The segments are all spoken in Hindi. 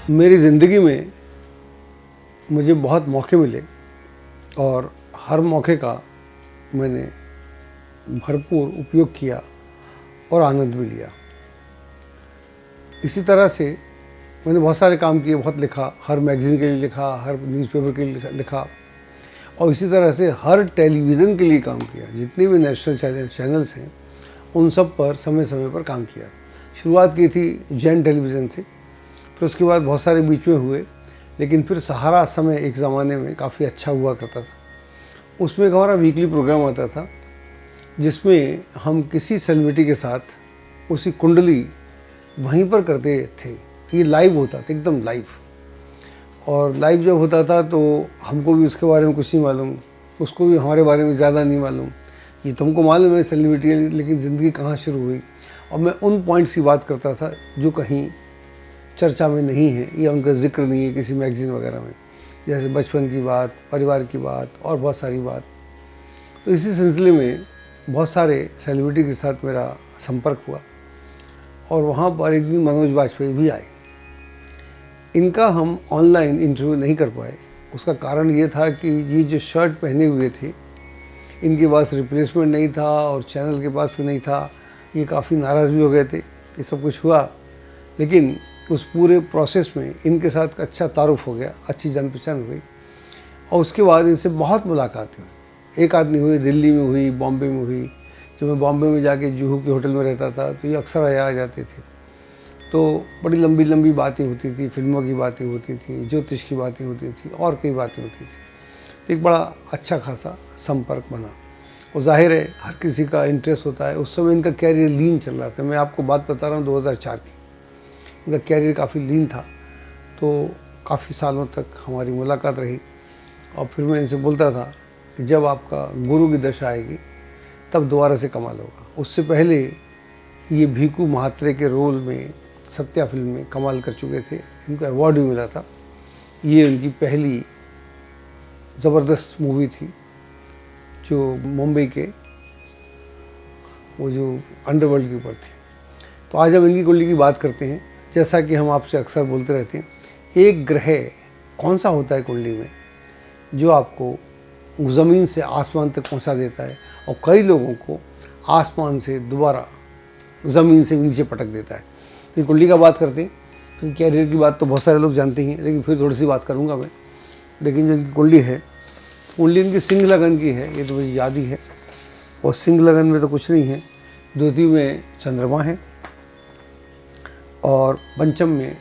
मेरी ज़िंदगी में मुझे बहुत मौके मिले और हर मौके का मैंने भरपूर उपयोग किया और आनंद भी लिया। इसी तरह से मैंने बहुत सारे काम किए, बहुत लिखा, हर मैगज़ीन के लिए लिखा, हर न्यूज़पेपर के लिए लिखा और इसी तरह से हर टेलीविज़न के लिए काम किया। जितने भी नेशनल चैनल्स हैं उन सब पर समय समय पर काम किया। शुरुआत की थी जैन टेलीविज़न से, फिर उसके बाद बहुत सारे बीच में हुए, लेकिन फिर सहारा समय एक ज़माने में काफ़ी अच्छा हुआ करता था। उसमें एक हमारा वीकली प्रोग्राम आता था जिसमें हम किसी सेलिब्रिटी के साथ उसकी कुंडली वहीं पर करते थे। ये लाइव होता था, एकदम लाइव। और लाइव जब होता था तो हमको भी उसके बारे में कुछ नहीं मालूम, उसको भी हमारे बारे में ज़्यादा नहीं मालूम। ये तो हमको मालूम है सेलिब्रिटी है, लेकिन ज़िंदगी कहाँ शुरू हुई। और मैं उन पॉइंट्स की बात करता था जो कहीं चर्चा में नहीं है या उनका जिक्र नहीं है किसी मैगज़ीन वगैरह में, जैसे बचपन की बात, परिवार की बात और बहुत सारी बात। तो इसी सिलसिले में बहुत सारे सेलिब्रिटी के साथ मेरा संपर्क हुआ और वहाँ पर एक दिन मनोज वाजपेयी भी आए। इनका हम ऑनलाइन इंटरव्यू नहीं कर पाए। उसका कारण ये था कि ये जो शर्ट पहने हुए थे इनके पास रिप्लेसमेंट नहीं था और चैनल के पास भी नहीं था। ये काफ़ी नाराज़ भी हो गए थे। ये सब कुछ हुआ, लेकिन उस पूरे प्रोसेस में इनके साथ अच्छा तारुफ हो गया, अच्छी जान पहचान हुई और उसके बाद इनसे बहुत मुलाकातें हुई। एक आदमी हुई, दिल्ली में हुई, बॉम्बे में हुई। जब मैं बॉम्बे में जाके जुहू के होटल में रहता था तो ये अक्सर यहाँ आ जाते थे। तो बड़ी लंबी लंबी बातें होती थी, फिल्मों की बातें होती थी, ज्योतिष की बातें होती थी और कई बातें होती थी। तो एक बड़ा अच्छा खासा संपर्क बना। और जाहिर है हर किसी का इंटरेस्ट होता है। उस समय इनका कैरियर लीन चल रहा था। मैं आपको बात बता रहा हूँ 2004 की। इनका कैरियर काफ़ी लीन था, तो काफ़ी सालों तक हमारी मुलाकात रही। और फिर मैं इनसे बोलता था कि जब आपका गुरु की दशा आएगी तब दोबारा से कमाल होगा। उससे पहले ये भीखू महात्रे के रोल में सत्या फिल्म में कमाल कर चुके थे। इनको अवार्ड भी मिला था। ये उनकी पहली ज़बरदस्त मूवी थी जो मुंबई के वो जो अंडरवर्ल्ड के ऊपर थी। तो आज हम इनकी कुंडली की बात करते हैं। जैसा कि हम आपसे अक्सर बोलते रहते हैं, एक ग्रह कौन सा होता है कुंडली में जो आपको ज़मीन से आसमान तक पहुंचा देता है और कई लोगों को आसमान से दोबारा ज़मीन से नीचे पटक देता है। तो कुंडली का बात करते हैं, क्योंकि कैरियर की बात तो बहुत सारे लोग जानते ही हैं, लेकिन फिर थोड़ी सी बात करूँगा मैं। लेकिन जो इनकी कुंडली है, कुंडली इनकी सिंह लगन की है, ये तो मुझे याद ही है। और सिंह लगन में तो कुछ नहीं है। द्वितीय में चंद्रमा है और पंचम में,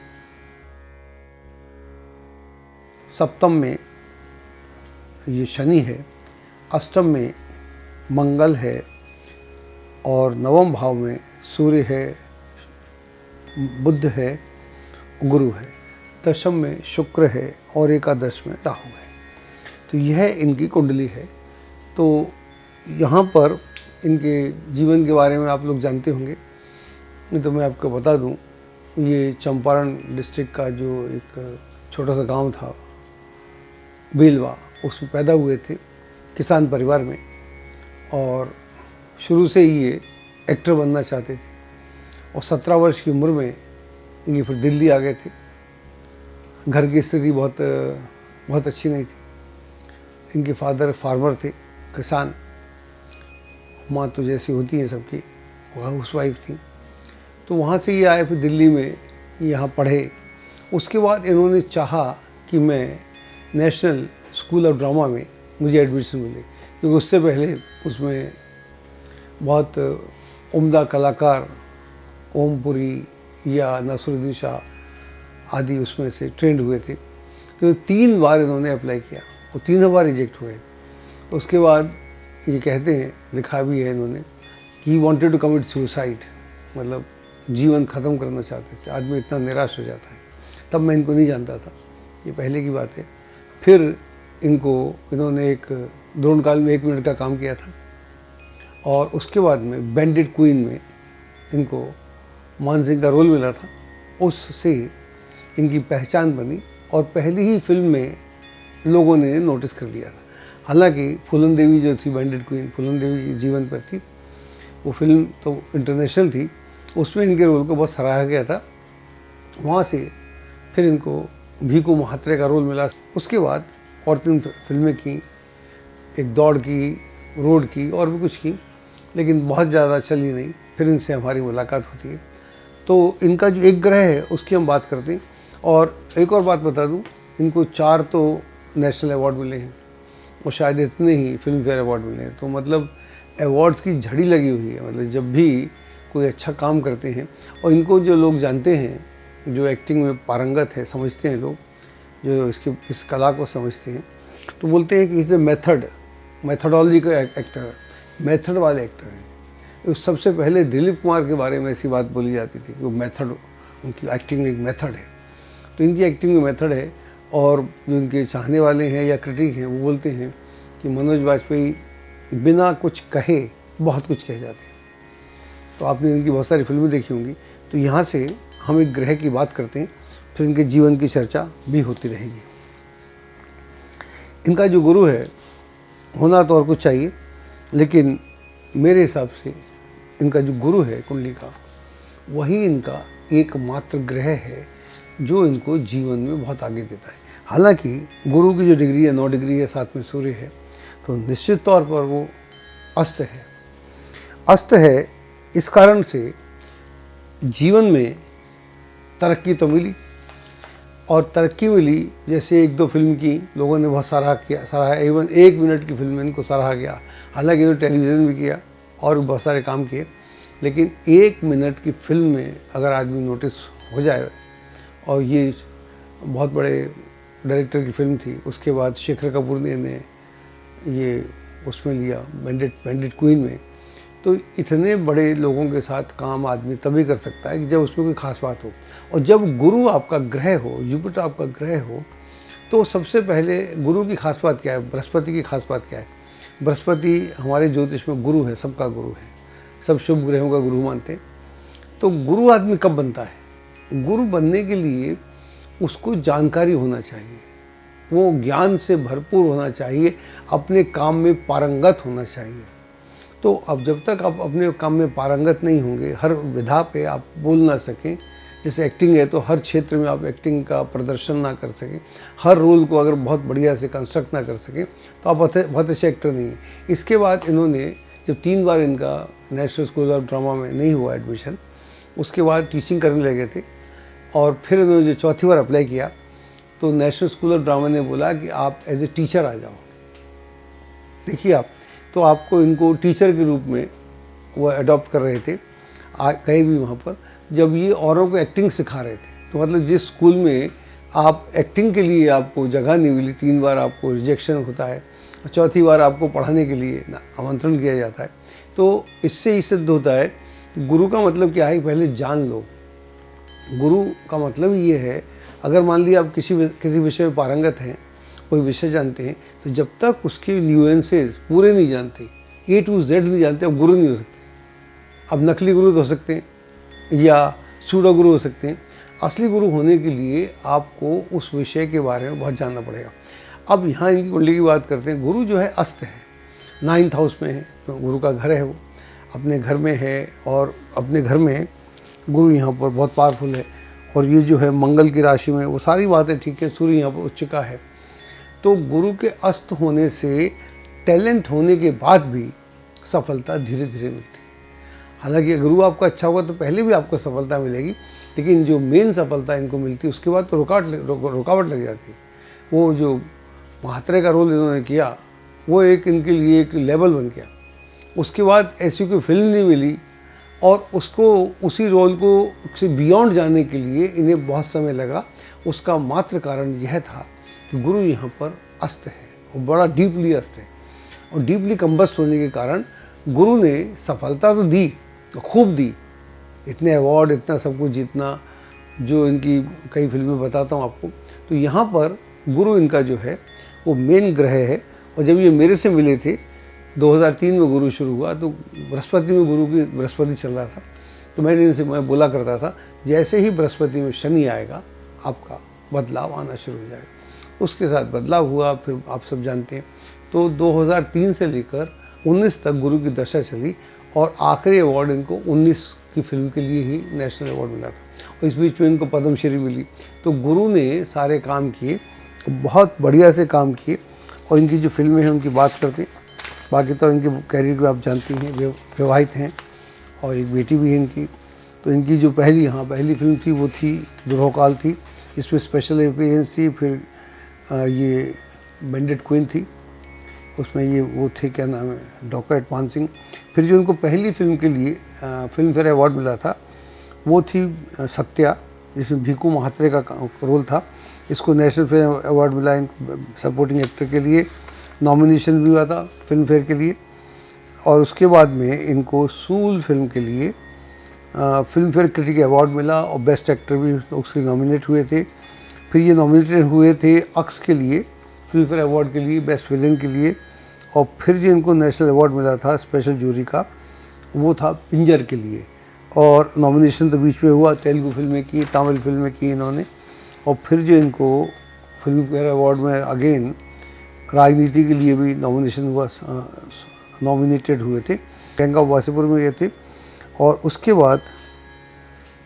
सप्तम में ये शनि है, अष्टम में मंगल है और नवम भाव में सूर्य है, बुध है, गुरु है, दशम में शुक्र है और एकादश में राहु है। तो यह इनकी कुंडली है। तो यहाँ पर इनके जीवन के बारे में आप लोग जानते होंगे, नहीं तो मैं आपको बता दूँ। ये चंपारण डिस्ट्रिक्ट का जो एक छोटा सा गांव था बेलवा, उसमें पैदा हुए थे किसान परिवार में। और शुरू से ही ये एक्टर बनना चाहते थे और 17 वर्ष की उम्र में ये फिर दिल्ली आ गए थे। घर की स्थिति बहुत अच्छी नहीं थी। इनके फादर फार्मर थे, किसान। माँ तो जैसी होती है सबकी, वो हाउस वाइफ थी। तो वहाँ से ये आए, फिर दिल्ली में यहाँ पढ़े। उसके बाद इन्होंने चाहा कि मैं नेशनल स्कूल ऑफ ड्रामा में मुझे एडमिशन मिले, क्योंकि उससे पहले उसमें बहुत उम्दा कलाकार ओमपुरी या नसरुद्दीन शाह आदि उसमें से ट्रेंड हुए थे। तो 3 बार इन्होंने अप्लाई किया और तीनों बार रिजेक्ट हुए। तो उसके बाद ये कहते हैं, लिखा भी है इन्होंने, कि he wanted to commit suicide, मतलब जीवन ख़त्म करना चाहते थे। आदमी इतना निराश हो जाता है। तब मैं इनको नहीं जानता था, ये पहले की बात है। फिर इन्होंने एक द्रोणकाल में 1 मिनट का काम किया था और उसके बाद में बैंडिट क्वीन में इनको मान सिंह का रोल मिला था। उससे इनकी पहचान बनी और पहली ही फिल्म में लोगों ने नोटिस कर लिया था। हालांकि फूलन देवी जो थी बैंडिट क्वीन, फूलन देवी की जीवन पर थी, वो फिल्म तो इंटरनेशनल थी, उसमें इनके रोल को बहुत सराहा गया था। वहाँ से फिर इनको भीकू महात्रे का रोल मिला। उसके बाद और 3 फिल्में की, एक दौड़ की, रोड की और भी कुछ की, लेकिन बहुत ज़्यादा चली नहीं। फिर इनसे हमारी मुलाकात होती है। तो इनका जो एक ग्रह है उसकी हम बात करते हैं। और एक और बात बता दूं, इनको 4 तो नेशनल अवार्ड मिले हैं और शायद इतने ही फिल्म फेयर अवार्ड मिले हैं। तो मतलब अवार्ड्स की झड़ी लगी हुई है। मतलब जब भी कोई अच्छा काम करते हैं, और इनको जो लोग जानते हैं, जो एक्टिंग में पारंगत है, समझते हैं लोग, जो इस कला को समझते हैं, तो बोलते हैं कि इस मेथडोलॉजी का एक्टर, मेथड वाले एक्टर हैं। तो सबसे पहले दिलीप कुमार के बारे में ऐसी बात बोली जाती थी कि वो मेथड, उनकी एक्टिंग एक मेथड है। तो इनकी एक्टिंग में मेथड है। और जो इनके चाहने वाले हैं या क्रिटिक हैं, वो बोलते हैं कि मनोज वाजपेयी बिना कुछ कहे बहुत कुछ कह जाते हैं। तो आपने इनकी बहुत सारी फिल्में देखी होंगी। तो यहाँ से हम एक ग्रह की बात करते हैं, फिर इनके जीवन की चर्चा भी होती रहेगी। इनका जो गुरु है, होना तो और कुछ चाहिए, लेकिन मेरे हिसाब से इनका जो गुरु है कुंडली का, वही इनका एकमात्र ग्रह है जो इनको जीवन में बहुत आगे देता है। हालांकि गुरु की जो डिग्री है 9 डिग्री है, साथ में सूर्य है, तो निश्चित तौर पर वो अस्त है। अस्त है इस कारण से जीवन में तरक्की तो मिली, और तरक्की मिली जैसे 1-2 फिल्म की लोगों ने बहुत सराहा, इवन 1 मिनट की फिल्म में इनको सराहा गया। हालांकि इन्होंने टेलीविज़न भी किया और भी बहुत सारे काम किए, लेकिन 1 मिनट की फिल्म में अगर आदमी नोटिस हो जाए, और ये बहुत बड़े डायरेक्टर की फिल्म थी। उसके बाद शेखर कपूर ने ये उसमें लिया बैंडिट क्वीन में। तो इतने बड़े लोगों के साथ काम आदमी तभी कर सकता है कि जब उसमें कोई खास बात हो। और जब गुरु आपका ग्रह हो, जुपिटर आपका ग्रह हो, तो सबसे पहले गुरु की खास बात क्या है, बृहस्पति की खास बात क्या है। बृहस्पति हमारे ज्योतिष में गुरु है, सबका गुरु है, सब शुभ ग्रहों का गुरु मानते हैं। तो गुरु आदमी कब बनता है? गुरु बनने के लिए उसको जानकारी होना चाहिए, वो ज्ञान से भरपूर होना चाहिए, अपने काम में पारंगत होना चाहिए। तो अब जब तक आप अपने काम में पारंगत नहीं होंगे, हर विधा पे आप बोल ना सकें, जैसे एक्टिंग है तो हर क्षेत्र में आप एक्टिंग का प्रदर्शन ना कर सकें, हर रोल को अगर बहुत बढ़िया से कंस्ट्रक्ट ना कर सकें, तो आप बहुत अच्छे एक्टर नहीं हैं। इसके बाद इन्होंने जब 3 बार इनका नेशनल स्कूल ऑफ ड्रामा में नहीं हुआ एडमिशन, उसके बाद टीचिंग करने लगे थे, और फिर इन्होंने जो 4थी बार अप्लाई किया, तो नेशनल स्कूल ऑफ ड्रामा ने बोला कि आप एज ए टीचर आ जाओ। देखिए आप, तो आपको इनको टीचर के रूप में वो अडॉप्ट कर रहे थे। गए भी वहाँ पर, जब ये औरों को एक्टिंग सिखा रहे थे। तो मतलब जिस स्कूल में आप एक्टिंग के लिए आपको जगह नहीं मिली, 3 बार आपको रिजेक्शन होता है, 4थी बार आपको पढ़ाने के लिए आमंत्रण किया जाता है। तो इससे ही सिद्ध होता है गुरु का मतलब क्या है, पहले जान लो। गुरु का मतलब ये है, अगर मान लिया आप किसी विषय में पारंगत हैं, कोई विषय जानते हैं, तो जब तक उसके न्यूएंसेस पूरे नहीं जानते, A to Z नहीं जानते, अब गुरु नहीं हो सकते। अब नकली गुरु तो हो सकते हैं या सूडो गुरु हो सकते हैं। असली गुरु होने के लिए आपको उस विषय के बारे में बहुत जानना पड़ेगा। अब यहाँ इनकी कुंडली की बात करते हैं। गुरु जो है अस्त है, 9th हाउस में है, तो गुरु का घर है, वो अपने घर में है, और अपने घर में गुरु यहाँ पर बहुत पावरफुल है। और ये जो है मंगल की राशि में, वो सारी बातें ठीक है। सूर्य यहाँ पर उच्च का है। तो गुरु के अस्त होने से टैलेंट होने के बाद भी सफलता धीरे धीरे मिलती है। हालांकि गुरु आपका अच्छा होगा तो पहले भी आपको सफलता मिलेगी, लेकिन जो मेन सफलता इनको मिलती है उसके बाद तो रुकावट लग जाती है। वो जो महात्रे का रोल इन्होंने किया, वो एक इनके लिए एक लेवल बन गया। उसके बाद ऐसी कोई फिल्म नहीं मिली, और उसको उसी रोल को से बियॉन्ड जाने के लिए इन्हें बहुत समय लगा। उसका मात्र कारण यह था कि गुरु यहाँ पर अस्त है, वो बड़ा डीपली अस्त है, और डीपली कंबस्ट होने के कारण गुरु ने सफलता तो दी, खूब दी, इतने अवार्ड, इतना सब कुछ जीतना, जो इनकी कई फिल्में बताता हूँ आपको। तो यहाँ पर गुरु इनका जो है वो मेन ग्रह है। और जब ये मेरे से मिले थे 2003 में गुरु शुरू हुआ, तो बृहस्पति में बृहस्पति चल रहा था। तो मैं बोला करता था, जैसे ही बृहस्पति में शनि आएगा आपका बदलाव आना शुरू हो जाएगा। उसके साथ बदलाव हुआ, फिर आप सब जानते हैं। तो 2003 से लेकर 19 तक गुरु की दशा चली, और आखिरी अवार्ड इनको 19 की फिल्म के लिए ही नेशनल अवार्ड मिला था। इस बीच में इनको पद्मश्री मिली। तो गुरु ने सारे काम किए, बहुत बढ़िया से काम किए। और इनकी जो फिल्में हैं उनकी बात करते हैं, बाकी तो इनके कैरियर को आप जानती हैं, विवाहित हैं और एक बेटी भी है इनकी। तो इनकी जो पहली फिल्म थी वो थी ध्रुवकाल थी, इसमें स्पेशल अपीयरेंस थी। फिर ये बैंडेड क्वीन थी, उसमें ये वो थे, क्या नाम है, डॉक्टर मान सिंह। फिर जो उनको पहली फिल्म के लिए फिल्म फेयर अवार्ड मिला था वो थी सत्या, जिसमें भीकू महात्रे का रोल था। इसको नेशनल फिल्म अवार्ड मिला इनको सपोर्टिंग एक्टर के लिए, नॉमिनेशन भी हुआ था फिल्म फेयर के लिए। और उसके बाद में इनको सूल फिल्म के लिए फिल्म फेयर क्रिटिक अवार्ड मिला और बेस्ट एक्टर भी उसके नॉमिनेट हुए थे। फिर ये नॉमिनेटेड हुए थे अक्स के लिए, फिल्म फेयर अवार्ड के लिए, बेस्ट विलन के लिए। और फिर जो इनको नेशनल अवार्ड मिला था स्पेशल जूरी का, वो था पिंजर के लिए। और नॉमिनेशन तो बीच में हुआ, तेलुगु फिल्में की, तमिल फिल्में की इन्होंने। और फिर जो इनको फिल्म फेयर अवार्ड में अगेन राजनीति के लिए भी नॉमिनेशन हुआ, नॉमिनेटेड हुए थे, गैंग ऑफ वासेपुर में ये थे। और उसके बाद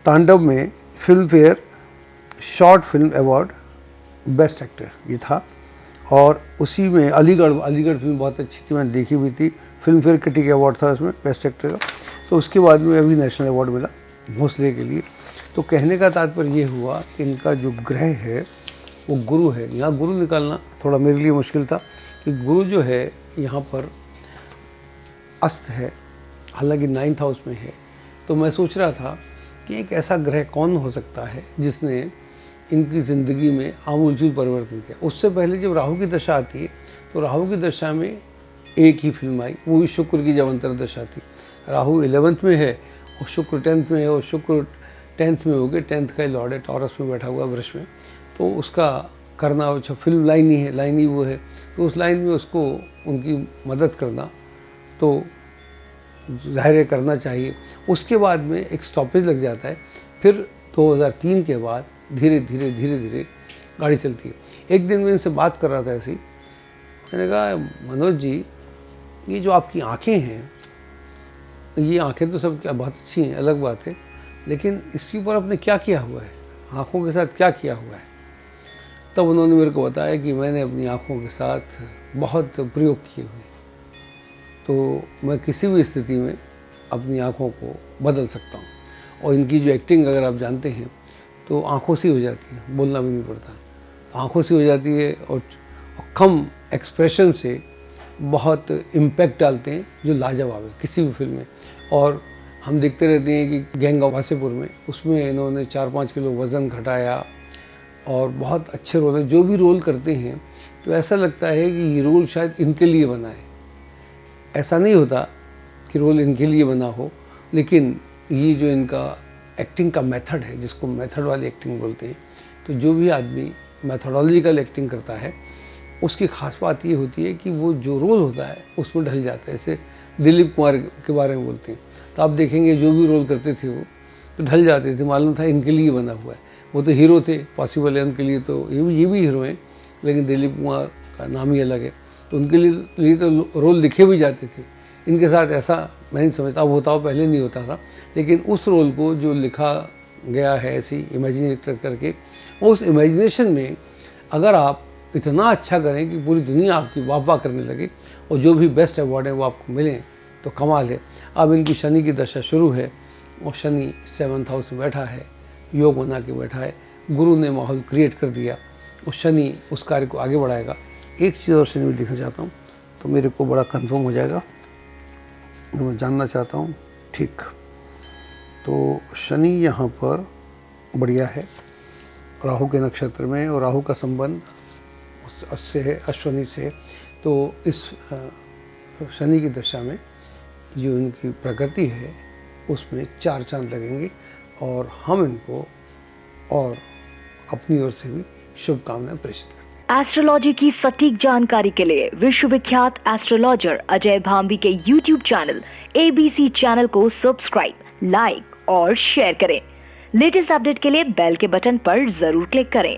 तांडव में film fair short film award best actor ये था। और उसी में अलीगढ़ फिल्म बहुत अच्छी थी, मैंने देखी भी थी, फिल्म फेयर क्रिटिक अवार्ड था उसमें बेस्ट एक्टर का। तो उसके बाद में अभी नेशनल अवार्ड मिला भोसले के लिए। तो कहने का तात्पर्य ये हुआ कि इनका जो ग्रह है वो गुरु है। यहाँ गुरु निकालना थोड़ा मेरे लिए मुश्किल था कि गुरु जो है यहाँ पर अस्त है, हालांकि 9th हाउस में है। तो मैं सोच रहा था कि एक ऐसा ग्रह कौन हो सकता है जिसने इनकी ज़िंदगी में आमूलचूल परिवर्तन किया। उससे पहले जब राहु की दशा आती है तो राहु की दशा में एक ही फिल्म आई, वो भी शुक्र की जब अंतर दशा थी। राहु 11th में है और शुक्र 10th में है, और शुक्र 10th में हो गए, 10th का ही लॉर्ड है, टॉरस में बैठा हुआ वृष में। तो उसका करना, अच्छा फिल्म लाइन ही है, लाइन ही वो है, तो उस लाइन में उसको उनकी मदद करना तो ज़ाहिर करना चाहिए। उसके बाद में एक स्टॉपेज लग जाता है। फिर 2003 के बाद धीरे धीरे गाड़ी चलती है। एक दिन मैं इनसे बात कर रहा था ऐसी, मैंने कहा मनोज जी, ये जो आपकी आँखें हैं, ये आँखें तो सब क्या बहुत अच्छी हैं, अलग बात है, लेकिन इसके ऊपर आपने क्या किया हुआ है, आँखों के साथ क्या किया हुआ है। तब उन्होंने मेरे को बताया कि मैंने अपनी आँखों के साथ बहुत प्रयोग किए हुए, तो मैं किसी भी स्थिति में अपनी आँखों को बदल सकता हूँ। और इनकी जो एक्टिंग अगर आप जानते हैं तो आँखों से हो जाती है, बोलना भी नहीं पड़ता, तो आँखों से हो जाती है। और कम एक्सप्रेशन से बहुत इम्पैक्ट डालते हैं जो लाजवाब है किसी भी फिल्म में। और हम देखते रहते हैं कि गैंग ऑफ वासेपुर में, उसमें इन्होंने 4-5 किलो वज़न घटाया और बहुत अच्छे रोल है। जो भी रोल करते हैं तो ऐसा लगता है कि ये रोल शायद इनके लिए बना है। ऐसा नहीं होता कि रोल इनके लिए बना हो, लेकिन ये जो इनका एक्टिंग का मेथड है, जिसको मेथड वाली एक्टिंग बोलते हैं, तो जो भी आदमी मैथोडोलॉजिकल एक्टिंग करता है उसकी ख़ास बात ये होती है कि वो जो रोल होता है उसमें ढल जाता है। जैसे दिलीप कुमार के बारे में बोलते हैं तो आप देखेंगे जो भी रोल करते थे वो तो ढल जाते थे, मालूम था इनके लिए बना हुआ है। वो तो हीरो थे, पॉसिबल है उनके लिए, तो ये भी हीरो हैं, लेकिन दिलीप कुमार का नाम ही अलग है, तो उनके लिए तो रोल लिखे भी जाते थे। इनके साथ ऐसा मैं नहीं समझता, अब होता हो, पहले नहीं होता था, लेकिन उस रोल को जो लिखा गया है ऐसी इमेजिनेट करके, उस इमेजिनेशन में अगर आप इतना अच्छा करें कि पूरी दुनिया आपकी वाह करने लगे और जो भी बेस्ट अवार्ड है वो आपको मिलें, तो कमाल है। अब इनकी शनि की दशा शुरू है और शनि 7th हाउस में बैठा है, योग बना के बैठा है, गुरु ने माहौल क्रिएट कर दिया और शनि उस कार्य को आगे बढ़ाएगा। एक चीज़ और शनि में देखना चाहता हूँ तो मेरे को बड़ा कंफर्म हो जाएगा, मैं जानना चाहता हूँ। ठीक, तो शनि यहाँ पर बढ़िया है राहु के नक्षत्र में, और राहु का संबंध उससे है, अश्वनी से है। तो इस शनि की दशा में जो इनकी प्रकृति है उसमें 4 चांद लगेंगे और हम इनको और अपनी ओर से भी शुभकामनाएं प्रेषित करते हैं। एस्ट्रोलॉजी की सटीक जानकारी के लिए विश्वविख्यात एस्ट्रोलॉजर अजय भांबी के YouTube चैनल ABC चैनल को सब्सक्राइब, लाइक और शेयर करें। लेटेस्ट अपडेट के लिए बेल के बटन पर जरूर क्लिक करें।